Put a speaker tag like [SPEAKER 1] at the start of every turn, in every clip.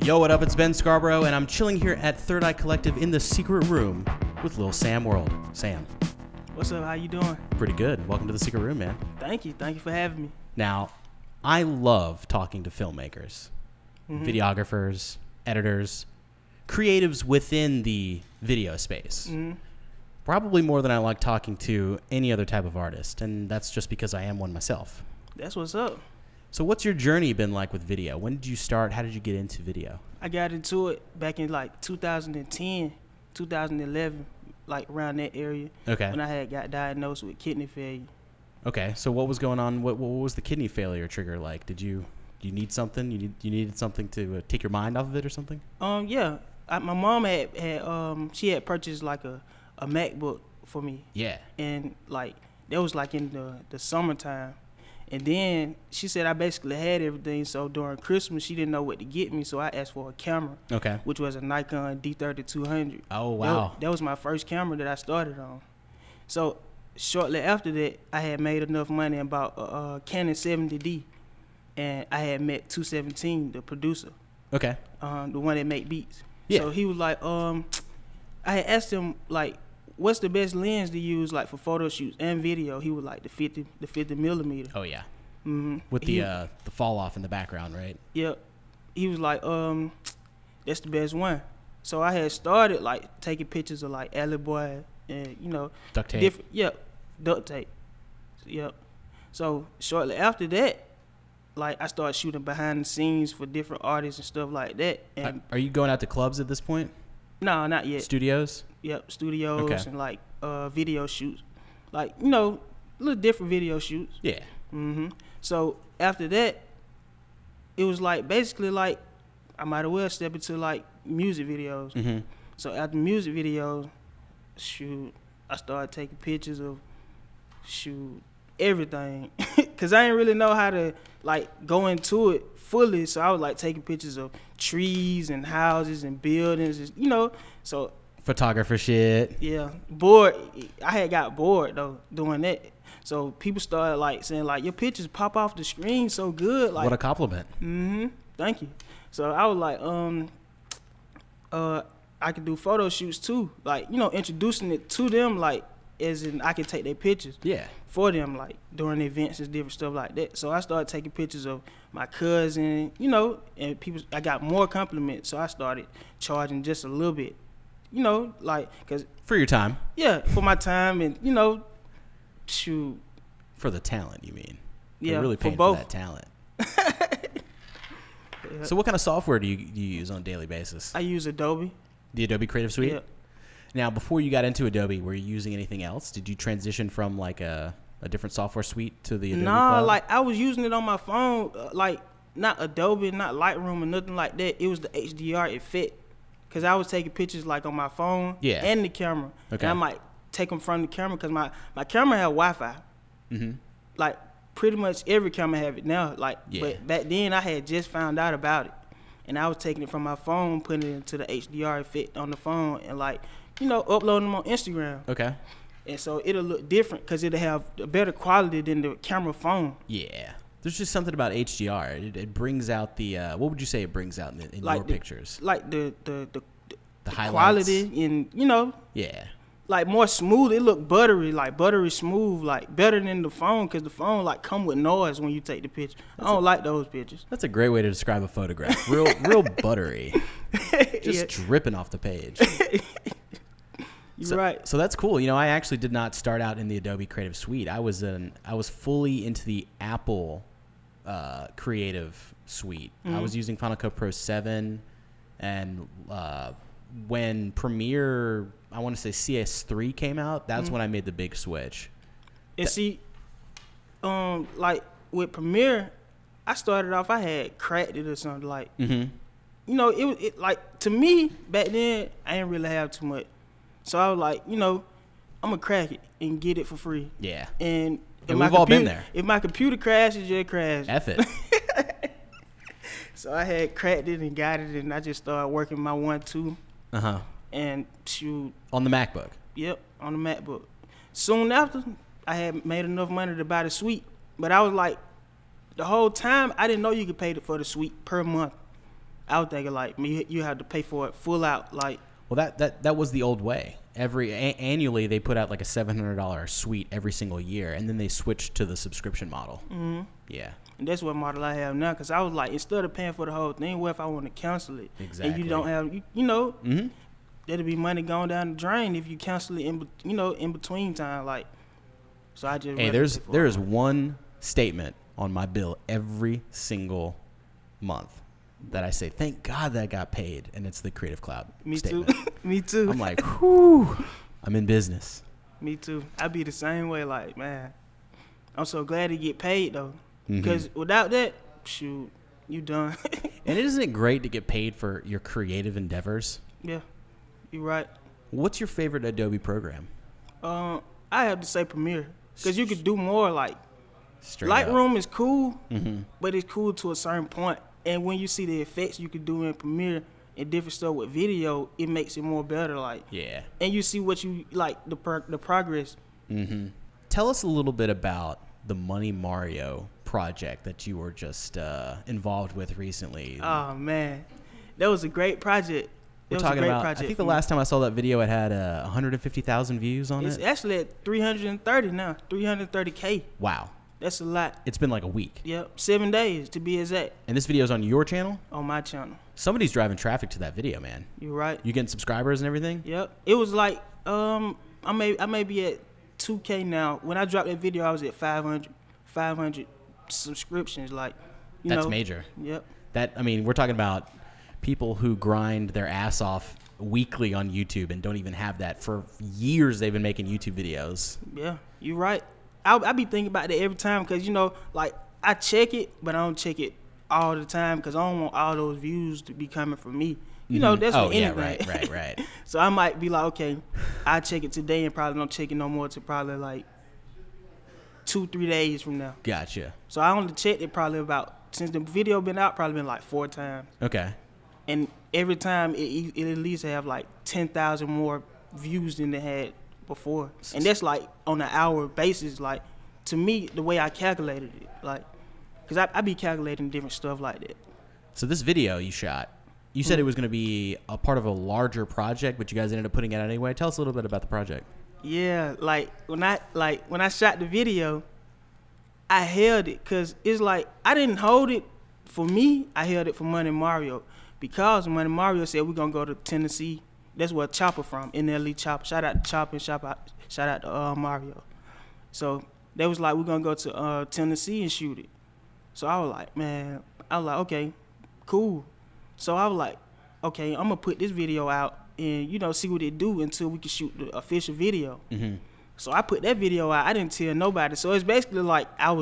[SPEAKER 1] Yo, what up? It's Ben Scarborough, and I'm chilling here at Third Eye Collective in the secret room with LilSamWorld. Sam.
[SPEAKER 2] What's up? How you doing?
[SPEAKER 1] Pretty good. Welcome to the secret room, man.
[SPEAKER 2] Thank you. Thank you for having me.
[SPEAKER 1] Now, I love talking to filmmakers, videographers, editors, creatives within the video space. Probably more than I like talking to any other type of artist, and that's just because I am one myself.
[SPEAKER 2] That's what's up.
[SPEAKER 1] So what's your journey been like with video? When did you start? How did you get into video?
[SPEAKER 2] I got into it back in like 2010, 2011, like around that area.
[SPEAKER 1] Okay.
[SPEAKER 2] When I got diagnosed with kidney failure.
[SPEAKER 1] Okay. So what was going on? What was the kidney failure trigger like? Did you need something? You needed something to take your mind off of it or something?
[SPEAKER 2] Yeah. My mom she had purchased like a MacBook for me.
[SPEAKER 1] Yeah.
[SPEAKER 2] And like that was like in the summertime. And then she said I basically had everything. So during Christmas, she didn't know what to get me. So I asked for a camera. Okay. Which was a Nikon D3200.
[SPEAKER 1] Oh, wow.
[SPEAKER 2] That was my first camera that I started on. So shortly after that, I had made enough money and bought a Canon 70D. And I had met 217, the producer. Okay. The one that make beats. Yeah. So he was like, I had asked him, like, what's the best lens to use, like, for photo shoots and video? He was like the 50 millimeter.
[SPEAKER 1] Oh yeah. With the fall off in the background, right?
[SPEAKER 2] Yep. He was like, that's the best one. So I had started like taking pictures of like Alley Boy and
[SPEAKER 1] duct tape.
[SPEAKER 2] Duct tape. Yep. So shortly after that, like I started shooting behind the scenes for different artists and stuff like that. And
[SPEAKER 1] are you going out to clubs at this point?
[SPEAKER 2] No, not yet.
[SPEAKER 1] Studios?
[SPEAKER 2] Yep, studios and like video shoots, like little different video shoots. Yeah. So after that, it was like basically like I might as well step into like music videos. So after music videos, I started taking pictures of everything, cause I didn't really know how to like go into it fully. So I was like taking pictures of trees and houses and buildings, so.
[SPEAKER 1] Photographer shit.
[SPEAKER 2] Yeah, bored. I had got bored though doing that. So people started like saying like your pictures pop off the screen so good. Like
[SPEAKER 1] what a compliment.
[SPEAKER 2] Thank you. So I was like, I could do photo shoots too. Like introducing it to them like as in I could take their pictures. Yeah. For them like during events and different stuff like that. So I started taking pictures of my cousin, and people. I got more compliments. So I started charging just a little bit. Cause
[SPEAKER 1] for your time.
[SPEAKER 2] Yeah, for my time and
[SPEAKER 1] for the talent, you mean?
[SPEAKER 2] Yeah,
[SPEAKER 1] they're really paying for that talent. Yeah. So what kind of software do you use on a daily basis?
[SPEAKER 2] I use Adobe.
[SPEAKER 1] The Adobe Creative Suite?
[SPEAKER 2] Yeah.
[SPEAKER 1] Now, before you got into Adobe, were you using anything else? Did you transition from like a different software suite to the Adobe Cloud?
[SPEAKER 2] Like I was using it on my phone, like not Adobe, not Lightroom or nothing like that. It was the HDR effect. Cause I was taking pictures like on my phone and the camera. Okay. And I might take them from the camera because my camera had Wi-Fi. Like pretty much every camera have it now. Like, but back then I had just found out about it, and I was taking it from my phone, putting it into the HDR effect on the phone, and like uploading them on Instagram. Okay. And so it'll look different because it'll have a better quality than the camera phone.
[SPEAKER 1] Yeah. There's just something about HDR. It brings out the what would you say it brings out in like your pictures?
[SPEAKER 2] Like the
[SPEAKER 1] highlights.
[SPEAKER 2] Quality and
[SPEAKER 1] yeah,
[SPEAKER 2] like more smooth. It look buttery, like buttery smooth, like better than the phone because the phone like come with noise when you take the picture. I don't like those pictures.
[SPEAKER 1] That's a great way to describe a photograph. Real buttery, just dripping off the page.
[SPEAKER 2] You're right.
[SPEAKER 1] So that's cool. I actually did not start out in the Adobe Creative Suite. I was fully into the Apple Creative Suite. I was using Final Cut Pro 7, and when Premiere, I want to say CS3 came out, that's when I made the big switch.
[SPEAKER 2] And see, like with Premiere, I started off, I had cracked it or something like. It like to me back then I didn't really have too much. So I was like, I'm gonna crack it and get it for free. Yeah. And
[SPEAKER 1] we've all been there.
[SPEAKER 2] If my computer crashes, it crashes.
[SPEAKER 1] F it.
[SPEAKER 2] So I had cracked it and got it, and I just started working my 1-2. And shoot.
[SPEAKER 1] On the MacBook.
[SPEAKER 2] Yep, on the MacBook. Soon after, I had made enough money to buy the suite, but I was like, the whole time I didn't know you could pay for the suite per month. I was thinking like you have to pay for it full out. Like,
[SPEAKER 1] well, that was the old way. Annually they put out like a $700 suite every single year, and then they switched to the subscription model. Yeah.
[SPEAKER 2] And that's what model I have now, because I was like, instead of paying for the whole thing, what if I want to cancel it?
[SPEAKER 1] Exactly.
[SPEAKER 2] And you don't have, you know, that'll be money going down the drain if you cancel it in between time. Like, so I just.
[SPEAKER 1] Hey, there is one statement on my bill every single month that I say, thank God that I got paid, and it's the Creative Cloud statement.
[SPEAKER 2] Too. Me too.
[SPEAKER 1] I'm like, whew, I'm in business.
[SPEAKER 2] Me too. I be the same way. Like, man, I'm so glad to get paid though. Because without that, shoot, you done.
[SPEAKER 1] And isn't it great to get paid for your creative endeavors?
[SPEAKER 2] Yeah, you're right.
[SPEAKER 1] What's your favorite Adobe program?
[SPEAKER 2] I have to say Premiere, because you could do more. Like,
[SPEAKER 1] straight
[SPEAKER 2] Lightroom is cool, but it's cool to a certain point. And when you see the effects you could do in Premiere and different stuff with video, it makes it more better. Like,
[SPEAKER 1] yeah. And
[SPEAKER 2] you see what you like, the progress.
[SPEAKER 1] Tell us a little bit about the Money Mario project that you were just involved with recently.
[SPEAKER 2] Oh man, that was a great project.
[SPEAKER 1] We're talking about, I think the last time I saw that video, it had 150,000 views on it.
[SPEAKER 2] It's actually at 330 now, 330K.
[SPEAKER 1] Wow.
[SPEAKER 2] That's a lot.
[SPEAKER 1] It's been like a week.
[SPEAKER 2] Yep, 7 days to be exact.
[SPEAKER 1] And this video's on your channel?
[SPEAKER 2] On my channel.
[SPEAKER 1] Somebody's driving traffic to that video, man.
[SPEAKER 2] You're right.
[SPEAKER 1] You getting subscribers and everything?
[SPEAKER 2] Yep. It was like, I may be at 2K now. When I dropped that video, I was at 500 subscriptions. Like,
[SPEAKER 1] that's major.
[SPEAKER 2] Yep.
[SPEAKER 1] I mean, we're talking about people who grind their ass off weekly on YouTube and don't even have that. For years they've been making YouTube videos.
[SPEAKER 2] Yeah, you're right. I be thinking about that every time, because, you know, like, I check it, but I don't check it all the time, because I don't want all those views to be coming from me. You know, that's what anything.
[SPEAKER 1] Yeah, right.
[SPEAKER 2] So I might be like, okay, I check it today and probably don't check it no more till probably like 2-3 days from now.
[SPEAKER 1] Gotcha.
[SPEAKER 2] So I only checked it probably about, since the video been out, probably been like 4 times.
[SPEAKER 1] Okay.
[SPEAKER 2] And every time it at least have like 10,000 more views than it had before. And that's like on an hour basis. Like, to me, the way I calculated it, like, because I be calculating different stuff like that. So
[SPEAKER 1] this video you shot, you said it was going to be a part of a larger project, but you guys ended up putting it out anyway. Tell us a little bit about the project.
[SPEAKER 2] Yeah, like when I shot the video, I held it, because it's like, I didn't hold it for me. I held it for Money Mario, because Money Mario said we're gonna go to Tennessee. That's where Choppa from, NLE Choppa. Shout out to Choppa and shout out to Mario. So they was like, we're gonna go to Tennessee and shoot it. So I was like, man, okay, cool. So I was like, okay, I'm gonna put this video out and, you know, see what it do until we can shoot the official video. So I put that video out. I didn't tell nobody. So it's basically like I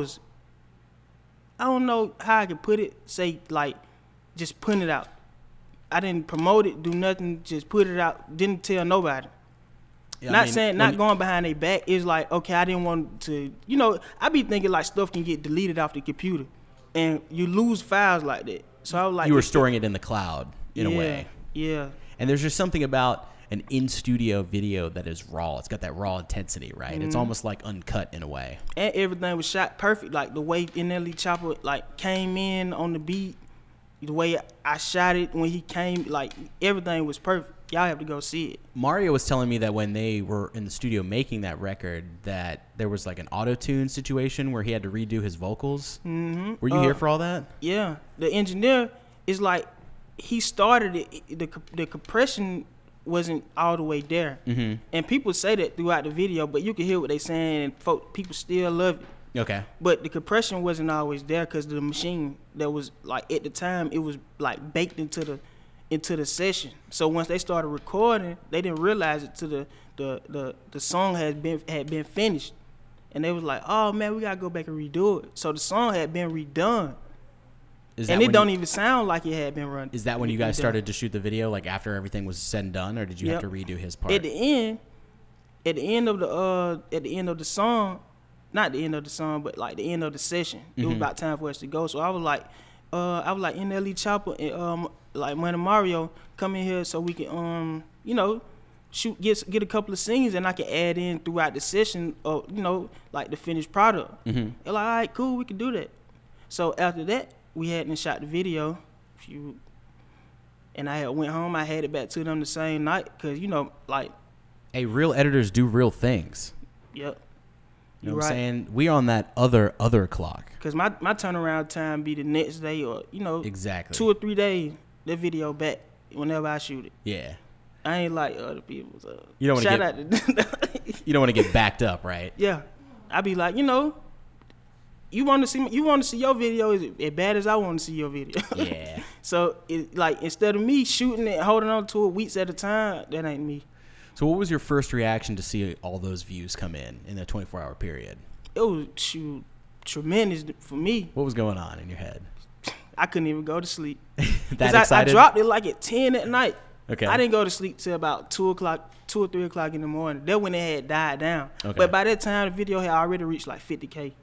[SPEAKER 2] don't know how I could put it, say like just putting it out. I didn't promote it, do nothing, just put it out, didn't tell nobody. Yeah, not going behind their back. It's like, okay, I didn't want to, you know, I be thinking like stuff can get deleted off the computer and you lose files like that. So I was like,
[SPEAKER 1] you were storing it in the cloud in a way.
[SPEAKER 2] Yeah.
[SPEAKER 1] And there's just something about an in-studio video that is raw. It's got that raw intensity, right? It's almost like uncut in a way. And
[SPEAKER 2] everything was shot perfect. Like the way NLE Choppa like came in on the beat, the way I shot it when he came, like everything was perfect. Y'all have to go see it.
[SPEAKER 1] Mario was telling me that when they were in the studio making that record, that there was like an auto-tune situation where he had to redo his vocals. Were you here for all that? Yeah.
[SPEAKER 2] The engineer is like, he started it, the compression wasn't all the way there. And people say that throughout the video, but you can hear what they saying, and people still love it.
[SPEAKER 1] Okay.
[SPEAKER 2] But the compression wasn't always there, because the machine that was like, at the time, it was like baked into the session. So once they started recording, they didn't realize it till the song had been finished, and they was like, oh man, we gotta go back and redo it. So the song had been redone. And it don't even sound like it had been run.
[SPEAKER 1] Is that when you guys started to shoot the video, like after everything was said and done, or did you have to redo his part?
[SPEAKER 2] At the end of the song, not the end of the song, but like the end of the session, it was about time for us to go. So I was like NLE Choppa and like Money Mario, come in here so we can you know, get a couple of scenes, and I can add in throughout the session, you know, like the finished product. They're like, all right, cool, we can do that. So after that, we hadn't shot the video. And I had went home. I had it back to them the same night because, you know, like.
[SPEAKER 1] Hey, real editors do real things.
[SPEAKER 2] Yep.
[SPEAKER 1] You know what I'm saying? We on that other clock.
[SPEAKER 2] Because my turnaround time be the next day or, you know.
[SPEAKER 1] Exactly.
[SPEAKER 2] 2 or 3 days, the video back whenever I shoot it.
[SPEAKER 1] Yeah.
[SPEAKER 2] I ain't like other people. So
[SPEAKER 1] you don't want to get. You don't want to get backed up, right?
[SPEAKER 2] Yeah. I be like, you know, you want to see your video as bad as I want to see your video.
[SPEAKER 1] Yeah.
[SPEAKER 2] So like instead of me shooting it, holding on to it weeks at a time, that ain't me.
[SPEAKER 1] So what was your first reaction to see all those views come in a 24-hour period?
[SPEAKER 2] It was tremendous for me.
[SPEAKER 1] What was going on in your head?
[SPEAKER 2] I couldn't even go to sleep.
[SPEAKER 1] That excited?
[SPEAKER 2] I dropped it like at 10 at night.
[SPEAKER 1] Okay.
[SPEAKER 2] I didn't go to sleep till about 2 or 3 o'clock in the morning. That's when it had died down.
[SPEAKER 1] Okay.
[SPEAKER 2] But by that time, the video had already reached like 50K.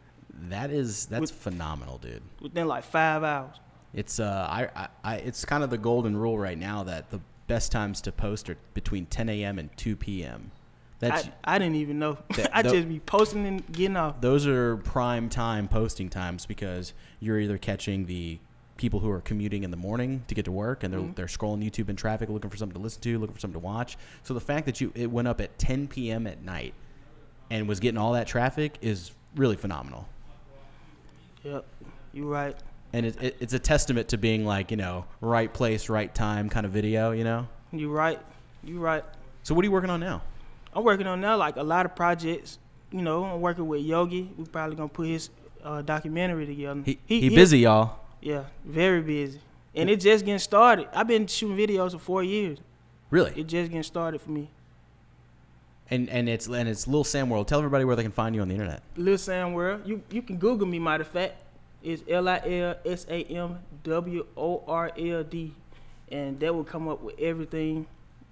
[SPEAKER 1] That's phenomenal, dude.
[SPEAKER 2] Within like 5 hours.
[SPEAKER 1] It's it's kind of the golden rule right now that the best times to post are between 10 a.m. and 2 p.m.
[SPEAKER 2] I didn't even know. I just be posting and getting off.
[SPEAKER 1] Those are prime time posting times because you're either catching the people who are commuting in the morning to get to work and they're scrolling YouTube in traffic looking for something to listen to, looking for something to watch. So the fact that it went up at 10 p.m. at night and was getting all that traffic is really phenomenal.
[SPEAKER 2] Yep, you're right.
[SPEAKER 1] And it's a testament to being like, you know, right place, right time kind of video, you know?
[SPEAKER 2] You're right. You're right.
[SPEAKER 1] So what are you working on now?
[SPEAKER 2] I'm working on now like a lot of projects. You know, I'm working with Yogi. We're probably going to put his documentary together.
[SPEAKER 1] He busy, y'all.
[SPEAKER 2] Yeah, very busy. And it just getting started. I've been shooting videos for 4 years.
[SPEAKER 1] Really?
[SPEAKER 2] It just getting started for me.
[SPEAKER 1] And it's LilSamWorld. Tell everybody where they can find you on the internet.
[SPEAKER 2] LilSamWorld. You can Google me, matter of fact. It's LilSamWorld. And that will come up with everything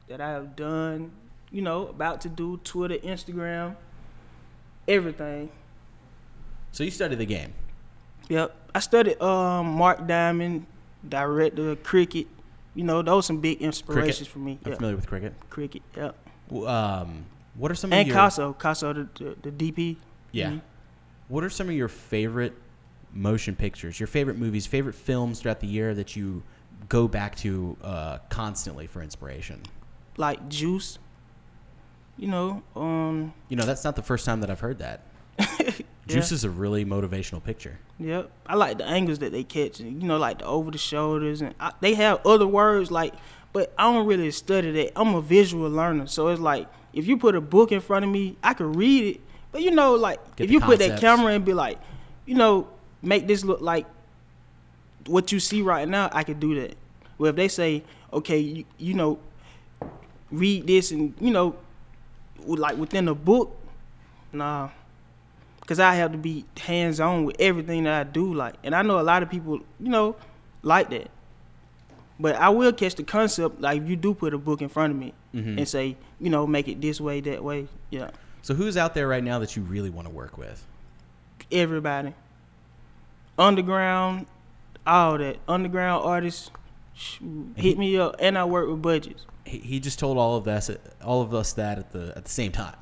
[SPEAKER 2] that I have done, you know, about to do, Twitter, Instagram, everything.
[SPEAKER 1] So you studied the game?
[SPEAKER 2] Yep. I studied Mark Diamond, director, cricket. You know, those some big inspirations for me.
[SPEAKER 1] I'm familiar with cricket.
[SPEAKER 2] Cricket, yep.
[SPEAKER 1] What are some
[SPEAKER 2] of
[SPEAKER 1] your...
[SPEAKER 2] And Casso, the DP.
[SPEAKER 1] Yeah.
[SPEAKER 2] Mm-hmm.
[SPEAKER 1] What are some of your favorite motion pictures, your favorite movies, favorite films throughout the year that you go back to constantly for inspiration?
[SPEAKER 2] Like Juice. You know,
[SPEAKER 1] that's not the first time that I've heard that. Juice is a really motivational picture.
[SPEAKER 2] Yep. I like the angles that they catch, you know, like the over the shoulders, and they have other words like, but I don't really study that. I'm a visual learner, so it's like if you put a book in front of me, I could read it, but you know, like if you put that camera and be like, you know, make this look like what you see right now, I could do that. Well, if they say, okay, you know, read this and, you know, like within a book, nah. Because I have to be hands-on with everything that I do. Like, and I know a lot of people, you know, like that. But I will catch the concept, like, if you do put a book in front of me and say, you know, make it this way, that way, yeah.
[SPEAKER 1] So who's out there right now that you really want to work with?
[SPEAKER 2] Everybody. Underground, all that. Underground artists, hit me up, and I work with budgets.
[SPEAKER 1] He just told all of us that at the same time.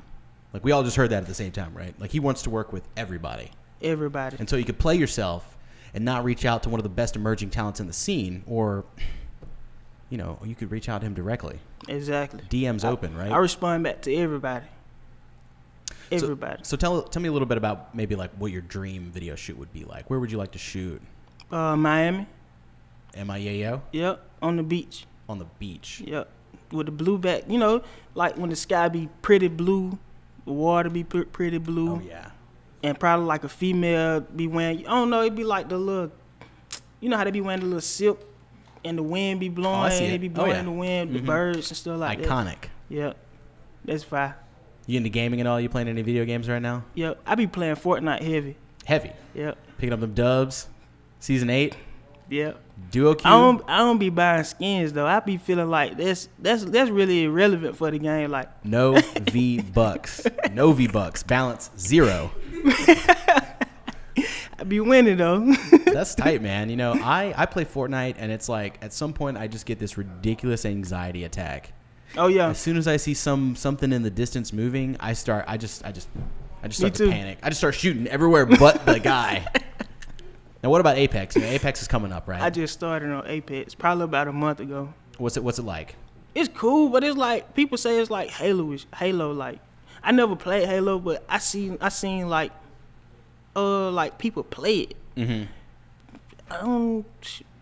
[SPEAKER 1] Like, we all just heard that at the same time, right? Like, he wants to work with everybody.
[SPEAKER 2] Everybody.
[SPEAKER 1] And so you could play yourself and not reach out to one of the best emerging talents in the scene, or, you know, you could reach out to him directly.
[SPEAKER 2] Exactly.
[SPEAKER 1] DM's open, right?
[SPEAKER 2] I respond back to everybody. Everybody.
[SPEAKER 1] So tell me a little bit about maybe, like, what your dream video shoot would be like. Where would you like to shoot?
[SPEAKER 2] Miami.
[SPEAKER 1] M-I-A-O?
[SPEAKER 2] Yep, on the beach.
[SPEAKER 1] On the beach.
[SPEAKER 2] Yep, with the blue back. You know, like when the sky be pretty blue, the water be pretty blue.
[SPEAKER 1] Oh, yeah.
[SPEAKER 2] And probably like a female be wearing, I don't know, it'd be like the little, you know how they be wearing the little silk and the wind be blowing, and they be blowing in the wind, the birds and stuff like that.
[SPEAKER 1] Iconic.
[SPEAKER 2] Yep, that's fine.
[SPEAKER 1] You into gaming at all? You playing any video games right now?
[SPEAKER 2] Yep, I be playing Fortnite heavy.
[SPEAKER 1] Heavy?
[SPEAKER 2] Yep.
[SPEAKER 1] Picking up them dubs? Season 8?
[SPEAKER 2] Yep.
[SPEAKER 1] Duo Q?
[SPEAKER 2] I don't be buying skins though. I be feeling like that's really irrelevant for the game. Like
[SPEAKER 1] no V-Bucks. No V-Bucks. Balance 0.
[SPEAKER 2] I be winning though.
[SPEAKER 1] That's tight, man. You know, I play Fortnite and it's like at some point I just get this ridiculous anxiety attack.
[SPEAKER 2] Oh yeah.
[SPEAKER 1] As soon as I see something in the distance moving, I start to panic. I just start shooting everywhere but the guy. Now, what about Apex? You know, Apex is coming up, right?
[SPEAKER 2] I just started on Apex probably about a month ago.
[SPEAKER 1] What's it like?
[SPEAKER 2] It's cool, but it's like people say it's like Halo. Like I never played Halo, but I seen like people play it.
[SPEAKER 1] Mm-hmm.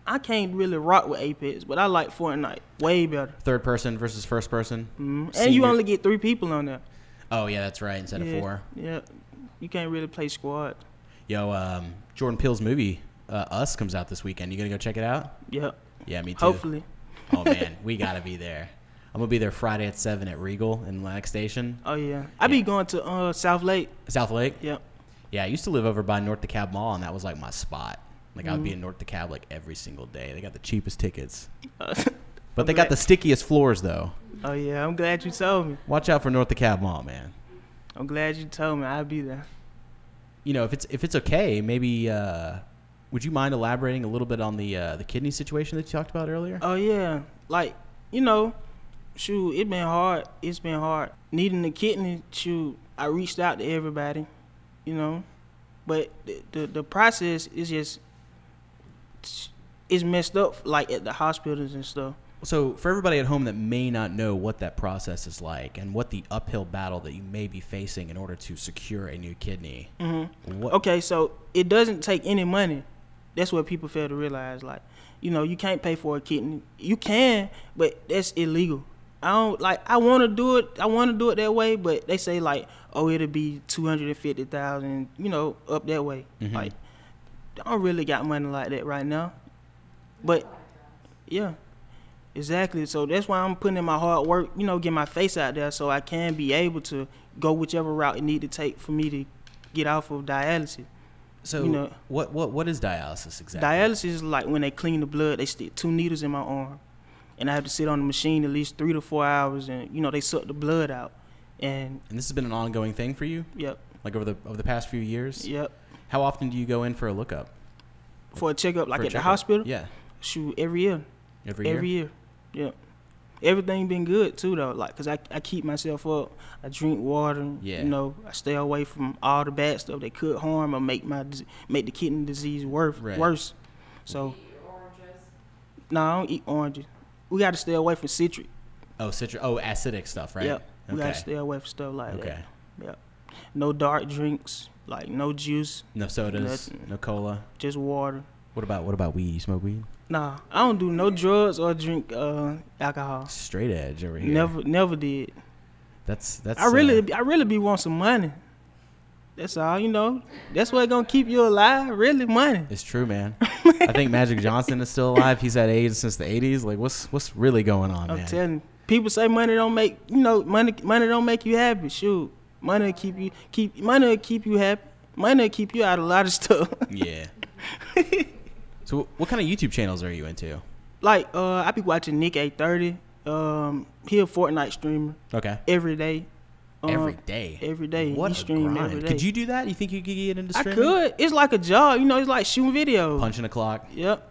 [SPEAKER 2] I can't really rock with Apex, but I like Fortnite way better.
[SPEAKER 1] Third person versus first person.
[SPEAKER 2] Mm-hmm. And you only get 3 people on there.
[SPEAKER 1] Oh yeah, that's right. Instead of 4.
[SPEAKER 2] Yeah, you can't really play squad.
[SPEAKER 1] Yo, Jordan Peele's movie Us comes out this weekend. You gonna go check it out?
[SPEAKER 2] Yep.
[SPEAKER 1] Yeah, me too.
[SPEAKER 2] Hopefully.
[SPEAKER 1] Oh man, we gotta be there. I'm gonna be there Friday at 7 at Regal in Atlantic Station.
[SPEAKER 2] Oh yeah, I be going to South Lake.
[SPEAKER 1] South Lake?
[SPEAKER 2] Yep.
[SPEAKER 1] Yeah, I used to live over by North DeKalb Mall, and that was like my spot. Like I would be in North DeKalb like every single day. They got the cheapest tickets, but they got the stickiest floors though.
[SPEAKER 2] Oh yeah, I'm glad you told me.
[SPEAKER 1] Watch out for North DeKalb Mall, man.
[SPEAKER 2] I'm glad you told me. I'll be there.
[SPEAKER 1] You know, if it's okay, maybe would you mind elaborating a little bit on the kidney situation that you talked about earlier?
[SPEAKER 2] Oh yeah, like shoot, it's been hard. It's been hard needing the kidney. Shoot, I reached out to everybody, but the process is just. It's messed up, like at the hospitals and stuff.
[SPEAKER 1] So for everybody at home that may not know what that process is like and what the uphill battle that you may be facing in order to secure a new kidney.
[SPEAKER 2] Mm-hmm. Okay, so it doesn't take any money. That's what people fail to realize. Like, you can't pay for a kidney. You can, but that's illegal. I want to do it. I want to do it that way, but they say like, oh, it'll be $250,000. Up that way. Mm-hmm. Like. I don't really got money like that right now. But, yeah, exactly. So that's why I'm putting in my hard work, get my face out there so I can be able to go whichever route it need to take for me to get off of dialysis.
[SPEAKER 1] So what is dialysis exactly?
[SPEAKER 2] Dialysis is like when they clean the blood, they stick 2 needles in my arm. And I have to sit on the machine at least 3 to 4 hours and, they suck the blood out. And
[SPEAKER 1] this has been an ongoing thing for you?
[SPEAKER 2] Yep.
[SPEAKER 1] Like over the past few years?
[SPEAKER 2] Yep.
[SPEAKER 1] How often do you go in for a lookup?
[SPEAKER 2] For a checkup, like at the hospital?
[SPEAKER 1] Yeah.
[SPEAKER 2] Shoot, every year.
[SPEAKER 1] Every year?
[SPEAKER 2] Every year, yeah. Everything been good, too, though. Like, because I keep myself up. I drink water.
[SPEAKER 1] Yeah.
[SPEAKER 2] I stay away from all the bad stuff that could harm or make the kidney disease worse. So, no, I don't eat oranges. We got to stay away from citric.
[SPEAKER 1] Oh, citric. Oh, acidic stuff, right?
[SPEAKER 2] Yep. We got to stay away from stuff like that.
[SPEAKER 1] Okay.
[SPEAKER 2] Yep. No dark drinks. Like no juice,
[SPEAKER 1] no sodas,
[SPEAKER 2] nothing.
[SPEAKER 1] No cola,
[SPEAKER 2] just water.
[SPEAKER 1] What about weed? You smoke weed?
[SPEAKER 2] Nah, I don't do no drugs or drink alcohol.
[SPEAKER 1] Straight edge over here.
[SPEAKER 2] Never did.
[SPEAKER 1] That's.
[SPEAKER 2] I really be want some money. That's all, That's what's gonna keep you alive. Really, money.
[SPEAKER 1] It's true, man. I think Magic Johnson is still alive. He's had AIDS since the '80s. Like, what's really going on, man?
[SPEAKER 2] I'm telling you, people say money don't make money don't make you happy. Shoot. Money will keep you happy. Money will keep you out of a lot of stuff.
[SPEAKER 1] Yeah. So what kind of YouTube channels are you into?
[SPEAKER 2] Like I be watching Nick 830. He a Fortnite streamer.
[SPEAKER 1] Okay.
[SPEAKER 2] Every day.
[SPEAKER 1] Every day.
[SPEAKER 2] Every day.
[SPEAKER 1] What
[SPEAKER 2] he stream every day.
[SPEAKER 1] Could you do that? You think you could get into streaming?
[SPEAKER 2] I could. It's like a job. It's like shooting videos.
[SPEAKER 1] Punching a clock.
[SPEAKER 2] Yep.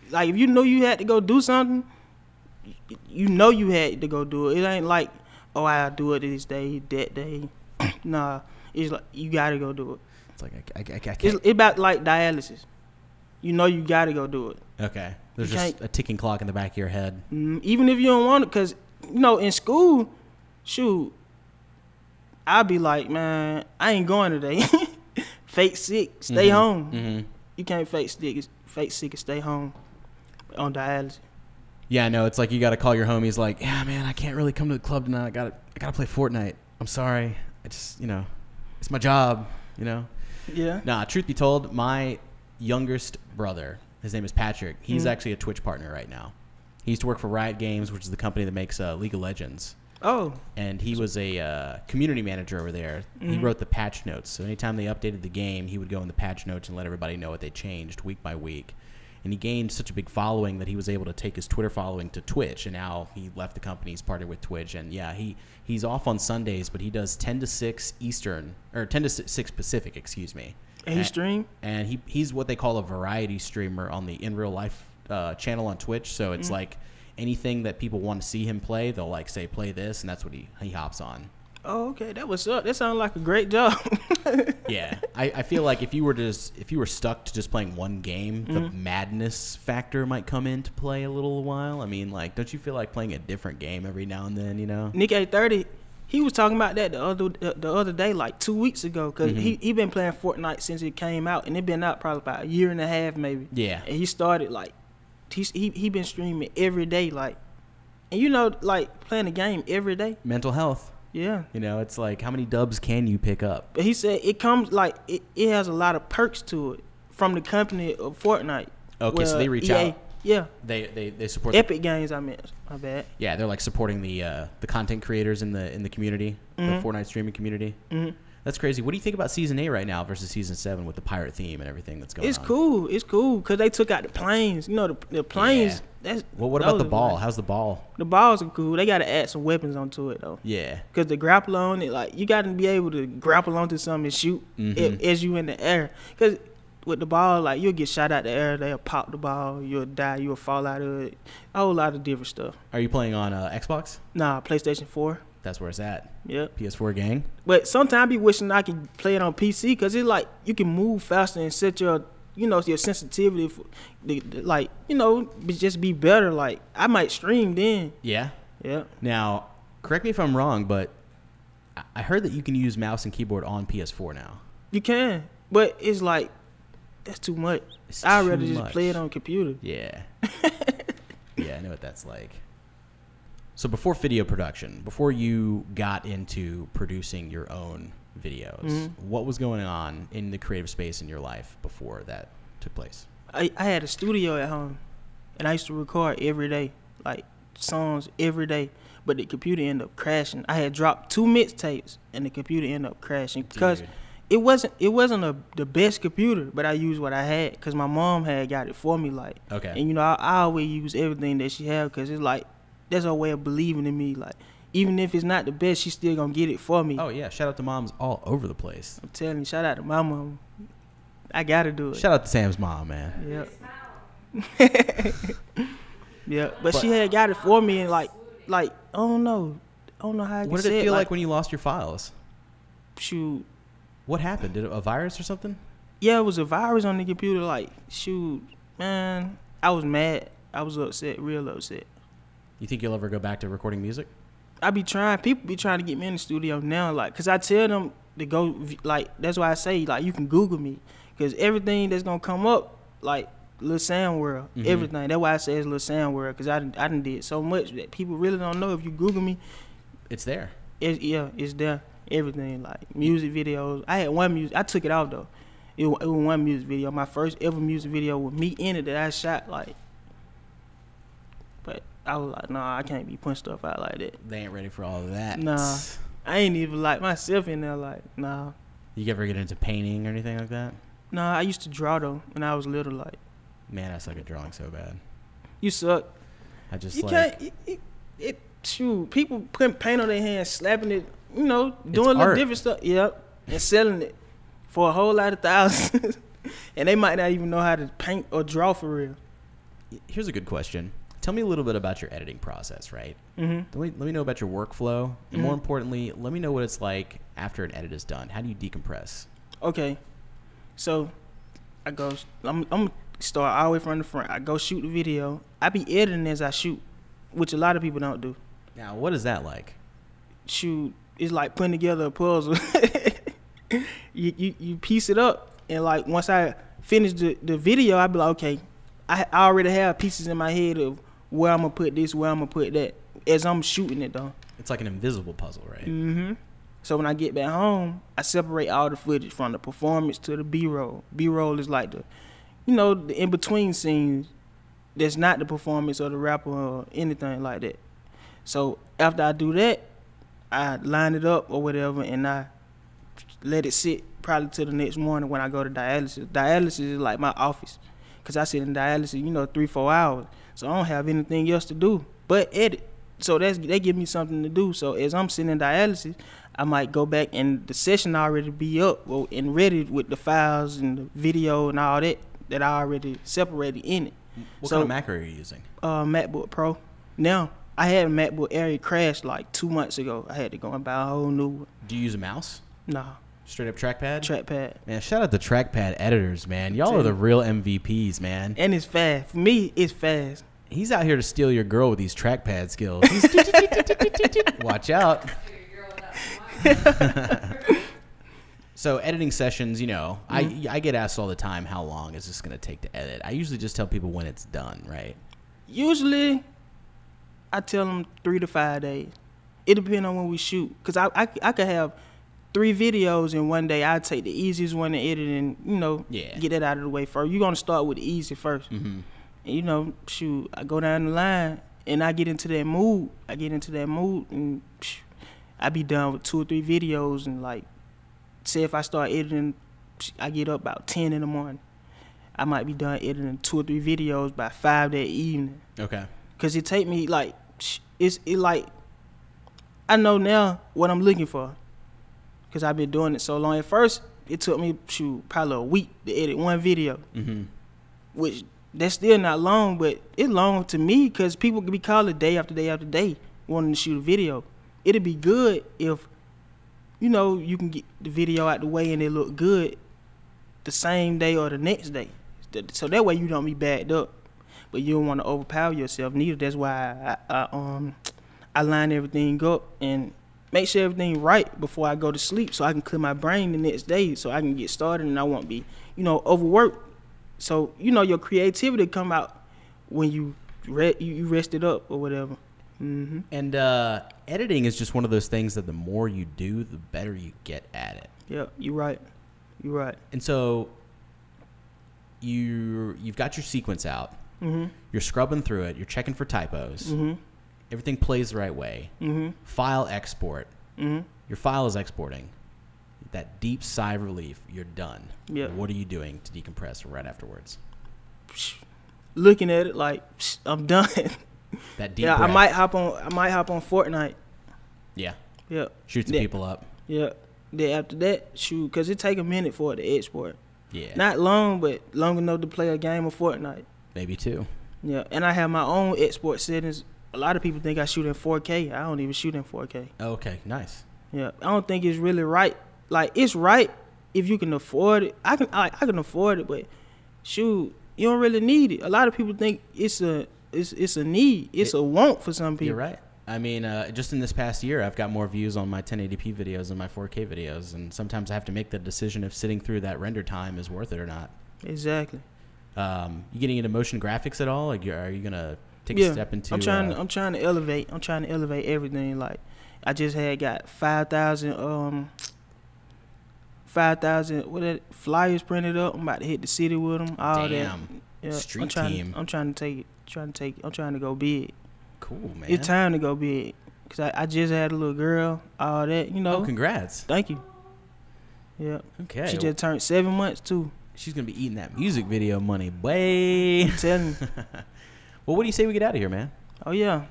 [SPEAKER 2] Like if you had to go do something, you had to go do it. It ain't like, oh, I'll do it this day, that day. Nah, it's like you gotta go do it.
[SPEAKER 1] It's like I can't.
[SPEAKER 2] It's about like dialysis. You gotta go do it.
[SPEAKER 1] Okay. There's just a ticking clock in the back of your head.
[SPEAKER 2] Even if you don't want it, because in school, shoot, I'd be like, man, I ain't going today. Fake sick, stay home.
[SPEAKER 1] Mm-hmm.
[SPEAKER 2] You can't fake sick and stay home on dialysis.
[SPEAKER 1] Yeah, I know. It's like you got to call your homies. Like, yeah, man, I can't really come to the club tonight. I gotta play Fortnite. I'm sorry. I just, it's my job.
[SPEAKER 2] Yeah.
[SPEAKER 1] Nah, truth be told, my youngest brother, his name is Patrick. He's actually a Twitch partner right now. He used to work for Riot Games, which is the company that makes League of Legends.
[SPEAKER 2] Oh.
[SPEAKER 1] And he was a community manager over there. He wrote the patch notes. So anytime they updated the game, he would go in the patch notes and let everybody know what they changed week by week. And he gained such a big following that he was able to take his Twitter following to Twitch. And now he left the company. He's partnered with Twitch. And, yeah, he's off on Sundays, but he does 10 to 6 Eastern, or 10 to 6 Pacific, excuse me.
[SPEAKER 2] And he stream?
[SPEAKER 1] And he's what they call a variety streamer on the In Real Life channel on Twitch. So it's like anything that people want to see him play, they'll, like, say, play this, and that's what he hops on.
[SPEAKER 2] Oh, okay, that was up. That sounds like a great job.
[SPEAKER 1] Yeah, I feel like if you were stuck to just playing one game, the madness factor might come into play a little while. I mean, like, don't you feel like playing a different game every now and then? You know,
[SPEAKER 2] Nick A30, he was talking about that the other day, like 2 weeks ago, because he been playing Fortnite since it came out, and it been out probably about a year and a half maybe.
[SPEAKER 1] Yeah,
[SPEAKER 2] and he started like he been streaming every day, like, and you know, like playing the game every day.
[SPEAKER 1] Mental health.
[SPEAKER 2] Yeah.
[SPEAKER 1] You know, it's like, how many dubs can you pick up?
[SPEAKER 2] But he said it comes, like, it has a lot of perks to it from the company of Fortnite.
[SPEAKER 1] Okay, so they reach out.
[SPEAKER 2] Yeah.
[SPEAKER 1] They support
[SPEAKER 2] Epic Games, I meant. My bad.
[SPEAKER 1] Yeah, they're like supporting the content creators in the community, the Fortnite streaming community. That's crazy. What do you think about Season 8 right now versus Season 7 with the pirate theme and everything that's going on?
[SPEAKER 2] It's cool. It's cool because they took out the planes. You know, the planes.
[SPEAKER 1] Yeah. Well, what about the ball? How's the ball?
[SPEAKER 2] The balls are cool. They got to add some weapons onto it, though.
[SPEAKER 1] Yeah.
[SPEAKER 2] Because the grapple on it, like, you got to be able to grapple onto something and shoot as you in the air. Because with the ball, like, you'll get shot out the air. They'll pop the ball. You'll die. You'll fall out of it. A whole lot of different stuff.
[SPEAKER 1] Are you playing on Xbox?
[SPEAKER 2] Nah, PlayStation 4.
[SPEAKER 1] That's where it's at.
[SPEAKER 2] Yep.
[SPEAKER 1] PS4 gang.
[SPEAKER 2] But sometimes I be wishing I could play it on PC because it's like you can move faster and set your, you know, your sensitivity for, like, you know, just be better. Like, I might stream then.
[SPEAKER 1] Yeah.
[SPEAKER 2] Yeah.
[SPEAKER 1] Now, correct me if I'm wrong, but I heard that you can use mouse and keyboard on PS4 now.
[SPEAKER 2] You can, but it's like, that's too much. I'd rather just play it on computer.
[SPEAKER 1] Yeah. Yeah, I know what that's like. So before video production, before you got into producing your own videos, what was going on in the creative space in your life before that took place?
[SPEAKER 2] I had a studio at home, and I used to record every day, like songs every day, but the computer ended up crashing. I had dropped 2 mixtapes, and the computer ended up crashing because it wasn't the best computer, but I used what I had because my mom had got it for me, like.
[SPEAKER 1] Okay.
[SPEAKER 2] And you know, I always use everything that she had because it's like, that's her way of believing in me. Like, even if it's not the best, she's still gonna get it for me.
[SPEAKER 1] Oh yeah, shout out to moms all over the place.
[SPEAKER 2] I'm telling you, shout out to my mom. I gotta do it.
[SPEAKER 1] Shout out to Sam's mom, man.
[SPEAKER 2] Yeah. Yeah, but she had got it for me, and like I don't know how I can say it.
[SPEAKER 1] What did it feel like when you lost your files?
[SPEAKER 2] Shoot.
[SPEAKER 1] What happened? Did a virus or something?
[SPEAKER 2] Yeah, it was a virus on the computer. Like, shoot, man, I was mad. I was upset, real upset.
[SPEAKER 1] You think you'll ever go back to recording music?
[SPEAKER 2] I be trying. People be trying to get me in the studio now, like, cause I tell them to go. Like, that's why I say, like, you can Google me, cause everything that's gonna come up, like LilSamWorld, everything. That's why I say it's LilSamWorld, cause I done did so much that people really don't know. If you Google me,
[SPEAKER 1] it's there.
[SPEAKER 2] It's there. Everything, like music videos. I had one music. I took it out though. It was one music video. My first ever music video with me in it that I shot, like. But I was like, nah, I can't be putting stuff out like that.
[SPEAKER 1] They ain't ready for all of that.
[SPEAKER 2] Nah, I ain't even like myself in there. Like, nah.
[SPEAKER 1] You ever get into painting or anything like that?
[SPEAKER 2] Nah, I used to draw though when I was little. Like,
[SPEAKER 1] man, I suck at drawing so bad.
[SPEAKER 2] You suck.
[SPEAKER 1] I just
[SPEAKER 2] you
[SPEAKER 1] like.
[SPEAKER 2] Can't. Shoot, people putting paint on their hands, slapping it, you know, doing little different stuff. Yep, and selling it for a whole lot of thousands, and they might not even know how to paint or draw for real.
[SPEAKER 1] Here's a good question. Tell me a little bit about your editing process, right? Let me know about your workflow, and more importantly, let me know what it's like after an edit is done. How do you decompress?
[SPEAKER 2] Okay, so I'm gonna start all the way from the front. I go shoot the video. I be editing as I shoot, which a lot of people don't do.
[SPEAKER 1] Now, what is that like?
[SPEAKER 2] Shoot, it's like putting together a puzzle. you piece it up, and like once I finish the video, I be like, okay, I already have pieces in my head of where I'm gonna put this, where I'm gonna put that, as I'm shooting it though.
[SPEAKER 1] It's like an invisible puzzle, right?
[SPEAKER 2] So when I get back home, I separate all the footage from the performance to the B-roll. B-roll is like the, you know, the in-between scenes that's not the performance or the rapper or anything like that. So after I do that, I line it up or whatever, and I let it sit probably till the next morning when I go to dialysis. Dialysis is like my office, because I sit in dialysis, you know, 3-4 hours. So I don't have anything else to do but edit. So they give me something to do. So as I'm sitting in dialysis, I might go back and the session already be up and ready with the files and the video and all that I already separated in it.
[SPEAKER 1] What kind of Mac are you using?
[SPEAKER 2] MacBook Pro. Now, I had a MacBook Air, it crashed like 2 months ago. I had to go and buy a whole new one.
[SPEAKER 1] Do you use a mouse?
[SPEAKER 2] Nah.
[SPEAKER 1] Straight up trackpad?
[SPEAKER 2] Trackpad.
[SPEAKER 1] Man, shout out to trackpad editors, man. Y'all are the real MVPs, man.
[SPEAKER 2] And it's fast. For me, it's fast.
[SPEAKER 1] He's out here to steal your girl with these trackpad skills. Watch out. So editing sessions, you know, I get asked all the time, how long is this going to take to edit? I usually just tell people when it's done, right?
[SPEAKER 2] Usually, I tell them 3 to 5 days. It depends on when we shoot. Because I could have 3 videos in one day. I'd take the easiest one to edit and, you know, get that out of the way first. You're going to start with the easy first. And, you know, shoot, I go down the line and I get into that mood. And I be done with 2 or 3 videos. And, like, say if I start editing, I get up about 10 in the morning. I might be done editing 2 or 3 videos by 5 that evening.
[SPEAKER 1] Okay.
[SPEAKER 2] Because it take me, like, like, I know now what I'm looking for. Because I've been doing it so long. At first, it took me, probably a week to edit one video. Which, that's still not long, but it's long to me because people could be calling day after day after day wanting to shoot a video. It'd be good if, you know, you can get the video out the way and it look good the same day or the next day. So that way you don't be backed up. But you don't want to overpower yourself neither. That's why I line everything up and make sure everything right before I go to sleep so I can clear my brain the next day so I can get started and I won't be, you know, overworked. So, you know, your creativity come out when you rested up or whatever.
[SPEAKER 1] And editing is just one of those things that the more you do, the better you get at it.
[SPEAKER 2] Yeah, you're right. You're right.
[SPEAKER 1] And so you've got your sequence out. You're scrubbing through it. You're checking for typos. Everything plays the right way. File export. Your file is exporting. That deep sigh of relief, you're done.
[SPEAKER 2] Yep.
[SPEAKER 1] What are you doing to decompress right afterwards?
[SPEAKER 2] Looking at it like I'm done.
[SPEAKER 1] That deep
[SPEAKER 2] breath.
[SPEAKER 1] I
[SPEAKER 2] might hop on Fortnite.
[SPEAKER 1] Yeah.
[SPEAKER 2] Yep.
[SPEAKER 1] Shoot some people up.
[SPEAKER 2] Yeah. Then after that, shoot, because it take a minute for it to export.
[SPEAKER 1] Yeah.
[SPEAKER 2] Not long, but long enough to play a game of Fortnite.
[SPEAKER 1] Maybe 2.
[SPEAKER 2] Yeah. And I have my own export settings. A lot of people think I shoot in 4K. I don't even shoot in 4K.
[SPEAKER 1] Okay, nice.
[SPEAKER 2] Yeah. I don't think it's really right. Like, it's right if you can afford it. I can afford it, but shoot, you don't really need it. A lot of people think it's a need. It's a want for some people.
[SPEAKER 1] You're right. I mean, just in this past year, I've got more views on my 1080p videos than my 4K videos, and sometimes I have to make the decision if sitting through that render time is worth it or not.
[SPEAKER 2] Exactly.
[SPEAKER 1] You getting into motion graphics at all? Like, are you gonna take a step into?
[SPEAKER 2] I'm trying to elevate. I'm trying to elevate everything. Like, I just got 5,000 flyers printed up. I'm about to hit the city with them. All
[SPEAKER 1] Damn.
[SPEAKER 2] That. Yeah.
[SPEAKER 1] Street team.
[SPEAKER 2] I'm trying to go big.
[SPEAKER 1] Cool, man.
[SPEAKER 2] It's time to go big. Cause I just had a little girl. All that, you know.
[SPEAKER 1] Oh, congrats.
[SPEAKER 2] Thank you. Yeah.
[SPEAKER 1] Okay.
[SPEAKER 2] She just turned 7 months too.
[SPEAKER 1] She's gonna be eating that music video money, boy.
[SPEAKER 2] I'm telling you.
[SPEAKER 1] Well, what do you say we get out of here, man?
[SPEAKER 2] Oh yeah.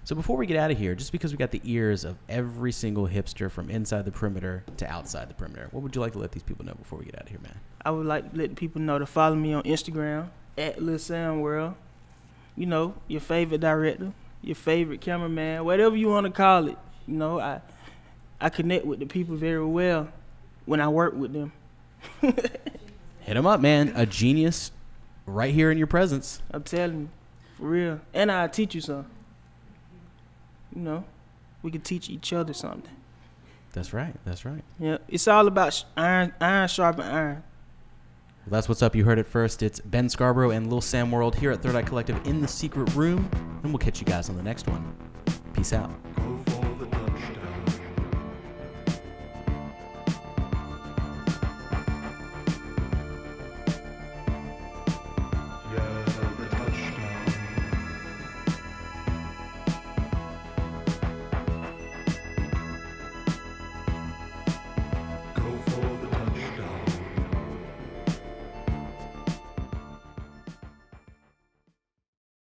[SPEAKER 1] So before we get out of here, just because we got the ears of every single hipster from inside the perimeter to outside the perimeter, what would you like to let these people know before we get out of here, man?
[SPEAKER 2] I would like to let people know to follow me on Instagram at LilSamWorld. You know, your favorite director, your favorite cameraman, whatever you want to call it. You know, I connect with the people very well when I work with them.
[SPEAKER 1] Hit them up, man. A genius right here in your presence.
[SPEAKER 2] I'm telling you, for real. And I'll teach you something. You know, we can teach each other something.
[SPEAKER 1] That's right. That's right.
[SPEAKER 2] Yeah, it's all about iron sharpen iron.
[SPEAKER 1] Well, that's what's up. You heard it first. It's Ben Scarborough and LilSamWorld here at Third Eye Collective in the secret room, and we'll catch you guys on the next one. Peace out.